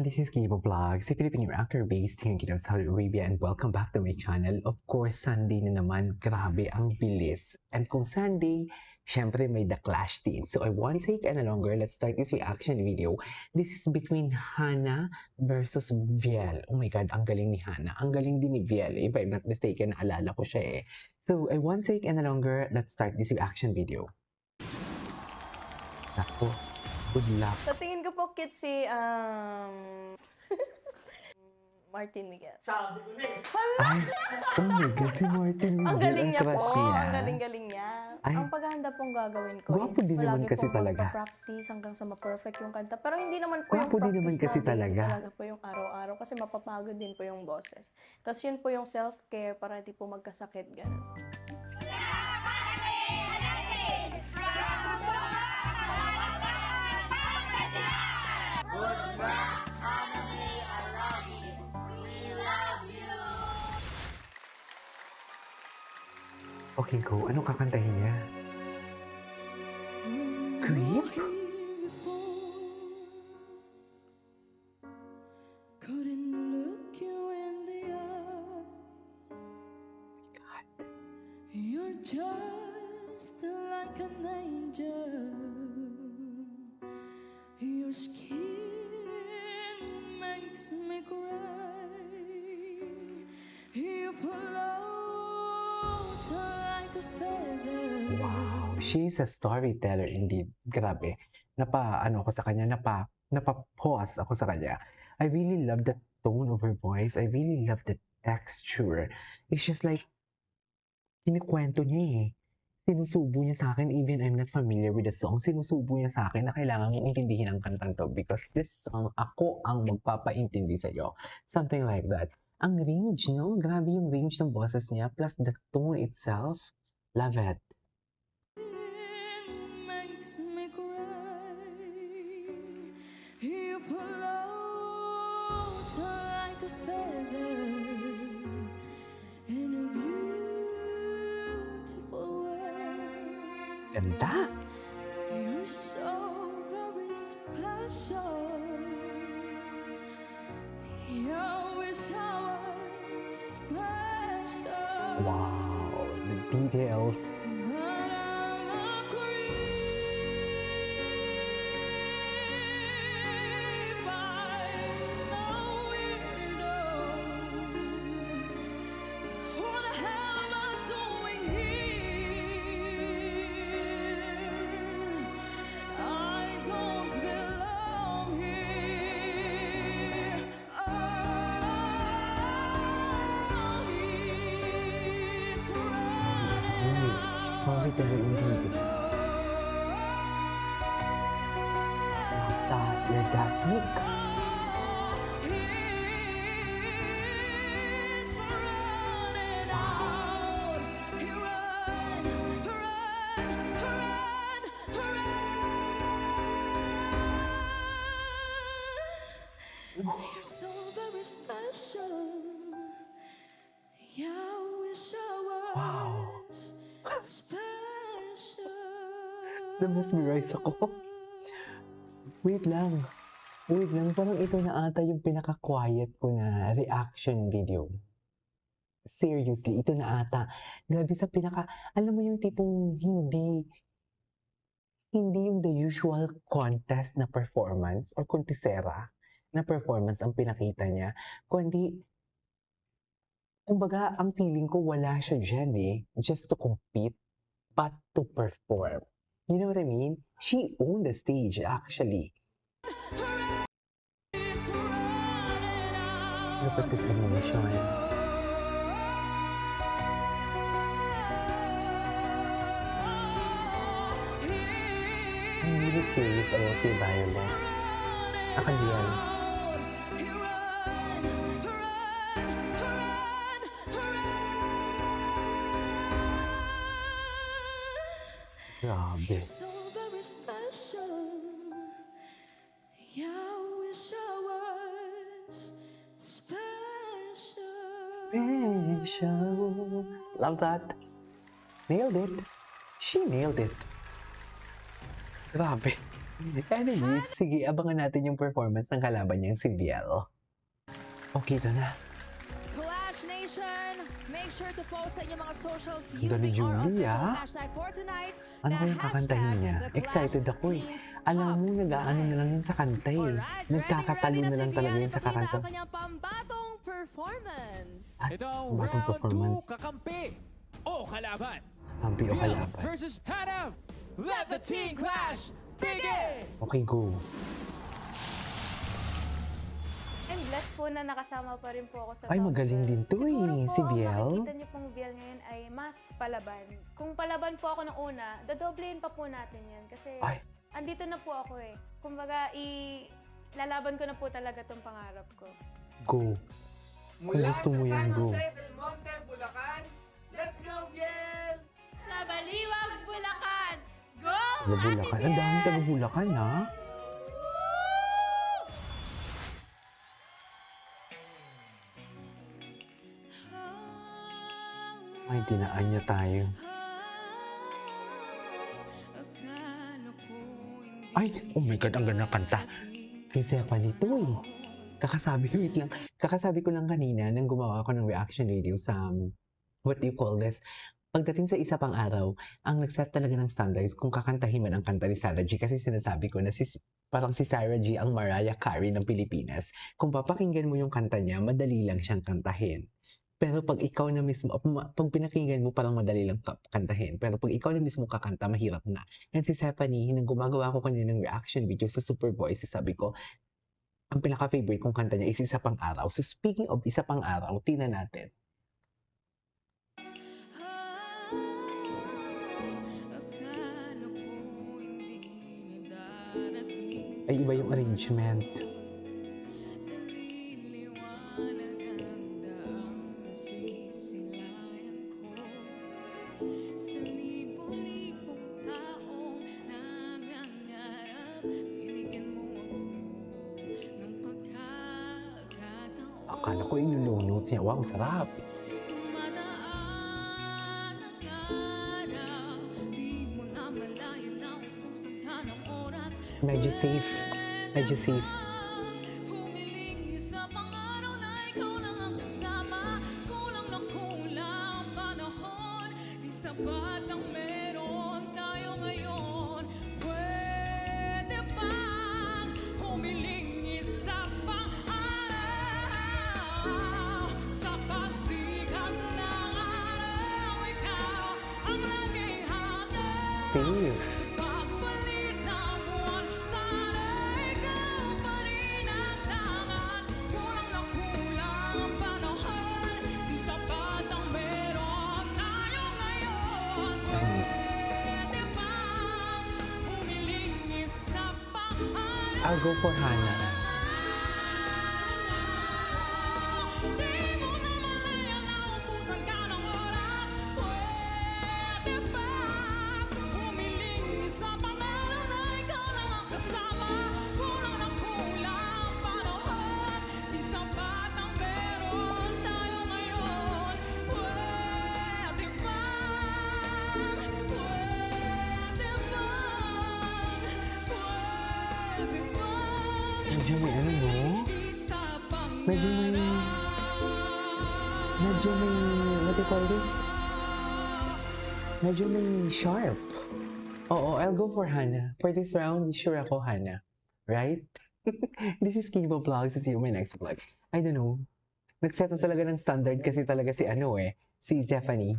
this is Kibo Vlogs, a Filipino actor based here in Saudi Arabia, and welcome back to my channel. Of course, Sunday na naman, grabe ang bilis. And kung Sunday, syempre may The Clash din. So I won't take any longer, let's start this reaction video. This is between Hannah versus Viel. Oh my God, ang galing ni Hannah. Ang galing din ni Viel. If I'm not mistaken, naalala ko siya eh. So I won't take any longer, let's start this reaction video. Ako. Good luck. Sa tingin ko po cute si Martin Miguel. Sabi ko na eh. Ay, oh my God, si Martin Miguel. Ang galing niya crush po. niya. Ang galing-galing niya. Ay. Ang paghahanda pong gagawin ko Gwapo din naman kasi talaga. practice hanggang sa ma-perfect yung kanta. Pero hindi naman po Gwapo yung din naman kasi practice talaga. talaga po yung araw-araw kasi mapapagod din po yung boses. Tapos yun po yung self-care para hindi po magkasakit. Ganun. Okay, go. Anong kakantahin niya? Creep? Couldn't look you in the eye. God. You're just like an angel. Your skin makes me cry. You float like a feather. Wow, she's a storyteller indeed. Grabe. Napa-ano ko sa kanya, napa-pause ako sa kanya. I really love the tone of her voice. I really love the texture. It's just like, kinikwento niya eh. Sinusubo niya sa akin, even I'm not familiar with the song, sinusubo niya sa akin na kailangan mong intindihin ang kantang to because this song, ako ang magpapaintindi sa'yo. Something like that. Ang range, no? Grabe yung range ng boses niya, plus the tone itself. Love it. Makes me cry. You float like a feather in a beautiful world. Ganda. You're so very special. You wish I was special. Wow, the details. But I'm a creep. I'm no weirdo. What the hell am I doing here? I don't belong here. Oh, he's running Storyteller indeed. Love that. Orgasmic. You're so very special. Yeah, I wish I Wow. was special. Na-mesmerize ako. Wait lang. Parang ito na ata yung pinaka-quiet ko na reaction video. Seriously, ito na ata. Grabe sa alam mo yung tipong hindi yung the usual contest na performance or contesera na performance ang pinakita niya, kundi, kumbaga, ang feeling ko wala siya dyan eh, just to compete, but to perform. You know what I mean? She owned the stage, actually. Look at the emotion. I'm really curious about the Violet. Akan yan. Grabe. So very special. Yeah, I wish I was special. Special. Love that. Nailed it. She nailed it. Grabe. Anyways, sige, abangan natin yung performance ng kalaban niyang si Biel. Okay, ito na. Clash Nation, make sure to post sa inyong mga socials Ganda ni using our Julie, official ah. hashtag for tonight. Ano na kayang kakantahin hashtag niya? The Clash Excited ako eh. Teens Alam Top mo, nag-aano na lang yun sa kanta eh. Alright, Nagkakatalo na lang si talaga Bian yun sa ipakita kakanta. ang kanyang pambatong performance. Ay, Ito ang batong round performance. 2 kakampi o kalaban. Kampi o Phil kalaban. versus Hannah. Let the team clash begin! Okay, go. I'm blessed po na nakasama pa rin po ako sa Ay, top magaling 12. din to Siguro eh, po, si ang Biel. makikita niyo pong Biel ngayon ay mas palaban. Kung palaban po ako nung una, dadoblein pa po natin yan. Kasi Ay. andito na po ako eh. Kumbaga, lalaban ko na po talaga tong pangarap ko. Go. Kung gusto mo yan, go. Del Monte, Bulacan. Let's go, Biel! Nabaliwag, Bulacan! Go! Taga-Bulacan. Ang daming taga-Bulacan, ha? Ay, dinaan niya tayo. Ay, oh my God, ang ganda ng kanta. Kay Stephanie to eh. Kakasabi ko lang kanina nang gumawa ako ng reaction video sa, what do you call this? Pagdating sa isa pang araw, ang nag-set talaga ng standards kung kakantahin man ang kanta ni Sarah G. Kasi sinasabi ko na parang si Sarah G ang Mariah Carey ng Pilipinas. Kung papakinggan mo yung kanta niya, madali lang siyang kantahin. Pero pag ikaw na mismo, pag pinakinggan mo, parang madali lang kantahin. Pero pag ikaw na mismo kakanta, mahirap na. And si Stephanie, nang gumagawa ko kanina ng reaction video sa Super Boys, sabi ko, ang pinaka-favorite kong kanta niya is Isa Pang Araw. So speaking of Isa Pang Araw, tingnan natin. Ay, iba yung arrangement. Akala ko ilulunod niya. Wow, sarap. Medyo safe. Medyo safe. Safe. Nice. I'll go for Hannah. Medyo may ano, no? Medyo may, what do you call this? Medyo may sharp. Oo, I'll go for Hannah. For this round, sure ako Hannah. Right? This is Kibo Vlogs. See you in my next vlog. I don't know. Nag-set na talaga ng standard kasi talaga si si Stephanie.